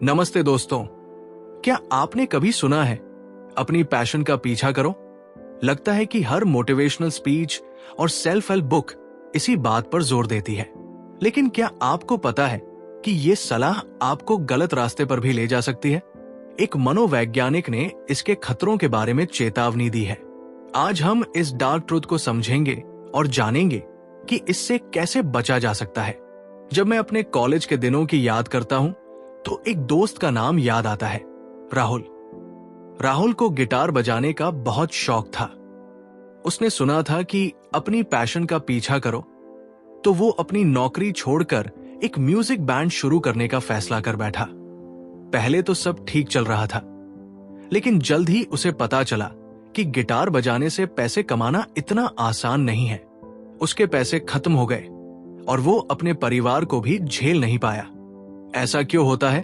नमस्ते दोस्तों। क्या आपने कभी सुना है अपनी पैशन का पीछा करो? लगता है कि हर मोटिवेशनल स्पीच और सेल्फ हेल्प बुक इसी बात पर जोर देती है। लेकिन क्या आपको पता है कि ये सलाह आपको गलत रास्ते पर भी ले जा सकती है? एक मनोवैज्ञानिक ने इसके खतरों के बारे में चेतावनी दी है। आज हम इस डार्क ट्रूथ को समझेंगे और जानेंगे कि इससे कैसे बचा जा सकता है। जब मैं अपने कॉलेज के दिनों की याद करता हूं तो एक दोस्त का नाम याद आता है, राहुल। राहुल को गिटार बजाने का बहुत शौक था। उसने सुना था कि अपनी पैशन का पीछा करो तो वो अपनी नौकरी छोड़कर एक म्यूजिक बैंड शुरू करने का फैसला कर बैठा। पहले तो सब ठीक चल रहा था, लेकिन जल्द ही उसे पता चला कि गिटार बजाने से पैसे कमाना इतना आसान नहीं है। उसके पैसे खत्म हो गए और वो अपने परिवार को भी झेल नहीं पाया। ऐसा क्यों होता है?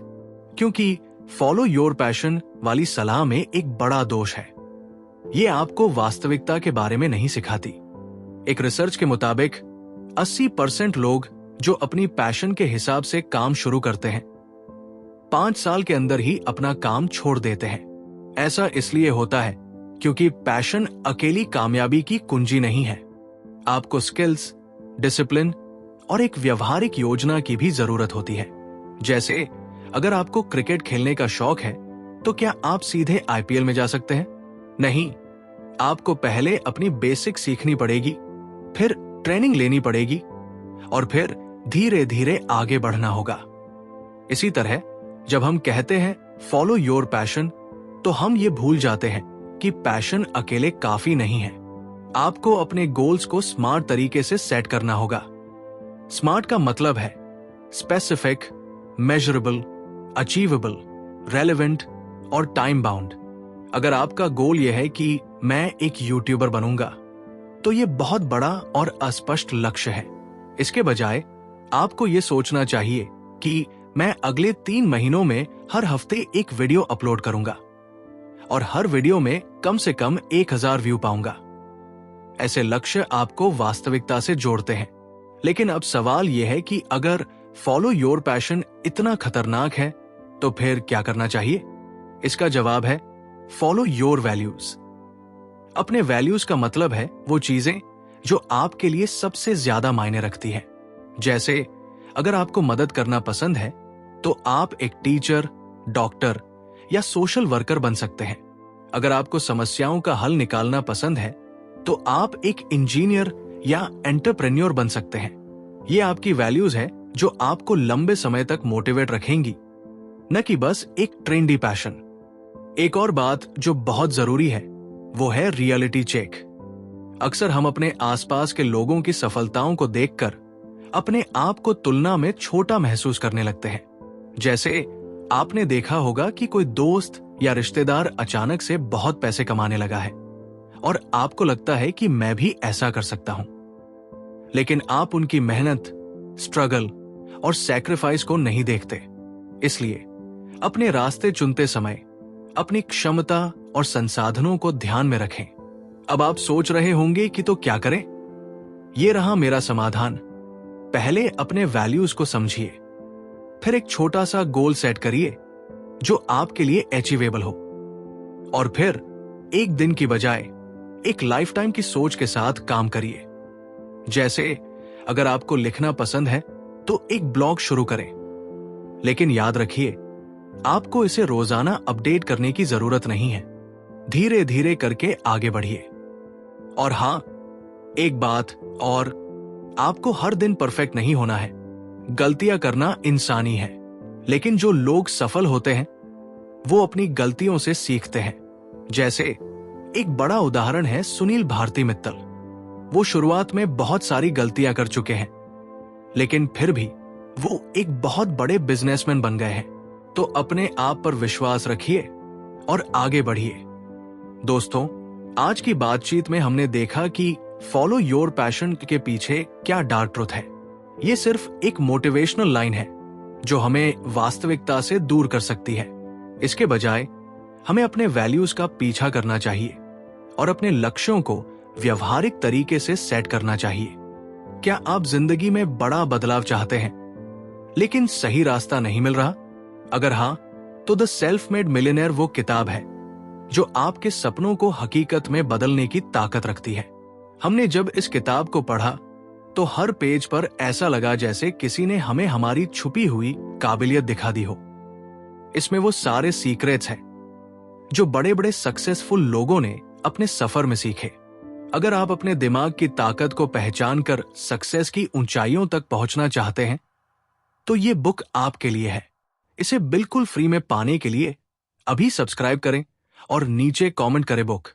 क्योंकि फॉलो योर पैशन वाली सलाह में एक बड़ा दोष है। ये आपको वास्तविकता के बारे में नहीं सिखाती। एक रिसर्च के मुताबिक 80% लोग जो अपनी पैशन के हिसाब से काम शुरू करते हैं 5 साल के अंदर ही अपना काम छोड़ देते हैं। ऐसा इसलिए होता है क्योंकि पैशन अकेली कामयाबी की कुंजी नहीं है। आपको स्किल्स, डिसिप्लिन और एक व्यवहारिक योजना की भी जरूरत होती है। जैसे अगर आपको क्रिकेट खेलने का शौक है तो क्या आप सीधे आईपीएल में जा सकते हैं? नहीं, आपको पहले अपनी बेसिक सीखनी पड़ेगी, फिर ट्रेनिंग लेनी पड़ेगी और फिर धीरे धीरे आगे बढ़ना होगा। इसी तरह जब हम कहते हैं फॉलो योर पैशन तो हम ये भूल जाते हैं कि पैशन अकेले काफी नहीं है। आपको अपने गोल्स को स्मार्ट तरीके से सेट करना होगा। स्मार्ट का मतलब है स्पेसिफिक, मेजरेबल, अचीवेबल, रेलेवेंट और टाइम बाउंड। अगर आपका गोल यह है कि मैं एक यूट्यूबर बनूंगा तो यह बहुत बड़ा और अस्पष्ट लक्ष्य है। इसके बजाय आपको यह सोचना चाहिए कि मैं अगले 3 महीनों में हर हफ्ते एक वीडियो अपलोड करूंगा और हर वीडियो में कम से कम 1000 व्यू पाऊंगा। ऐसे लक्ष्य आपको वास्तविकता से जोड़ते हैं। लेकिन अब सवाल यह है कि अगर फॉलो योर पैशन इतना खतरनाक है तो फिर क्या करना चाहिए? इसका जवाब है फॉलो योर वैल्यूज। अपने वैल्यूज का मतलब है वो चीजें जो आपके लिए सबसे ज्यादा मायने रखती है। जैसे अगर आपको मदद करना पसंद है तो आप एक टीचर, डॉक्टर या सोशल वर्कर बन सकते हैं। अगर आपको समस्याओं का हल निकालना पसंद है तो आप एक इंजीनियर या एंटरप्रेन्योर बन सकते हैं। ये आपकी वैल्यूज है जो आपको लंबे समय तक मोटिवेट रखेंगी, न कि बस एक ट्रेंडी पैशन। एक और बात जो बहुत जरूरी है वो है रियलिटी चेक। अक्सर हम अपने आसपास के लोगों की सफलताओं को देखकर अपने आप को तुलना में छोटा महसूस करने लगते हैं। जैसे आपने देखा होगा कि कोई दोस्त या रिश्तेदार अचानक से बहुत पैसे कमाने लगा है और आपको लगता है कि मैं भी ऐसा कर सकता हूं। लेकिन आप उनकी मेहनत, स्ट्रगल और सैक्रिफाइस को नहीं देखते। इसलिए अपने रास्ते चुनते समय अपनी क्षमता और संसाधनों को ध्यान में रखें। अब आप सोच रहे होंगे कि तो क्या करें? ये रहा मेरा समाधान। पहले अपने वैल्यूज को समझिए, फिर एक छोटा सा गोल सेट करिए जो आपके लिए अचीवेबल हो और फिर एक दिन की बजाय एक लाइफ टाइम की सोच के साथ काम करिए। जैसे अगर आपको लिखना पसंद है तो एक ब्लॉग शुरू करें, लेकिन याद रखिए आपको इसे रोजाना अपडेट करने की जरूरत नहीं है। धीरे धीरे करके आगे बढ़िए। और हां, एक बात और, आपको हर दिन परफेक्ट नहीं होना है। गलतियां करना इंसानी है, लेकिन जो लोग सफल होते हैं वो अपनी गलतियों से सीखते हैं। जैसे एक बड़ा उदाहरण है सुनील भारती मित्तल। वो शुरुआत में बहुत सारी गलतियां कर चुके हैं, लेकिन फिर भी वो एक बहुत बड़े बिजनेसमैन बन गए हैं। तो अपने आप पर विश्वास रखिए और आगे बढ़िए। दोस्तों, आज की बातचीत में हमने देखा कि फॉलो योर पैशन के पीछे क्या डार्क ट्रूथ है। ये सिर्फ एक मोटिवेशनल लाइन है जो हमें वास्तविकता से दूर कर सकती है। इसके बजाय हमें अपने वैल्यूज का पीछा करना चाहिए और अपने लक्ष्यों को व्यवहारिक तरीके से सेट करना चाहिए। क्या आप जिंदगी में बड़ा बदलाव चाहते हैं लेकिन सही रास्ता नहीं मिल रहा? अगर हाँ, तो द सेल्फ मेड मिलियनेयर वो किताब है जो आपके सपनों को हकीकत में बदलने की ताकत रखती है। हमने जब इस किताब को पढ़ा तो हर पेज पर ऐसा लगा जैसे किसी ने हमें हमारी छुपी हुई काबिलियत दिखा दी हो। इसमें वो सारे सीक्रेट्स हैं जो बड़े बड़े सक्सेसफुल लोगों ने अपने सफर में सीखे। अगर आप अपने दिमाग की ताकत को पहचान कर सक्सेस की ऊंचाइयों तक पहुंचना चाहते हैं तो ये बुक आपके लिए है। इसे बिल्कुल फ्री में पाने के लिए अभी सब्सक्राइब करें और नीचे कमेंट करें बुक।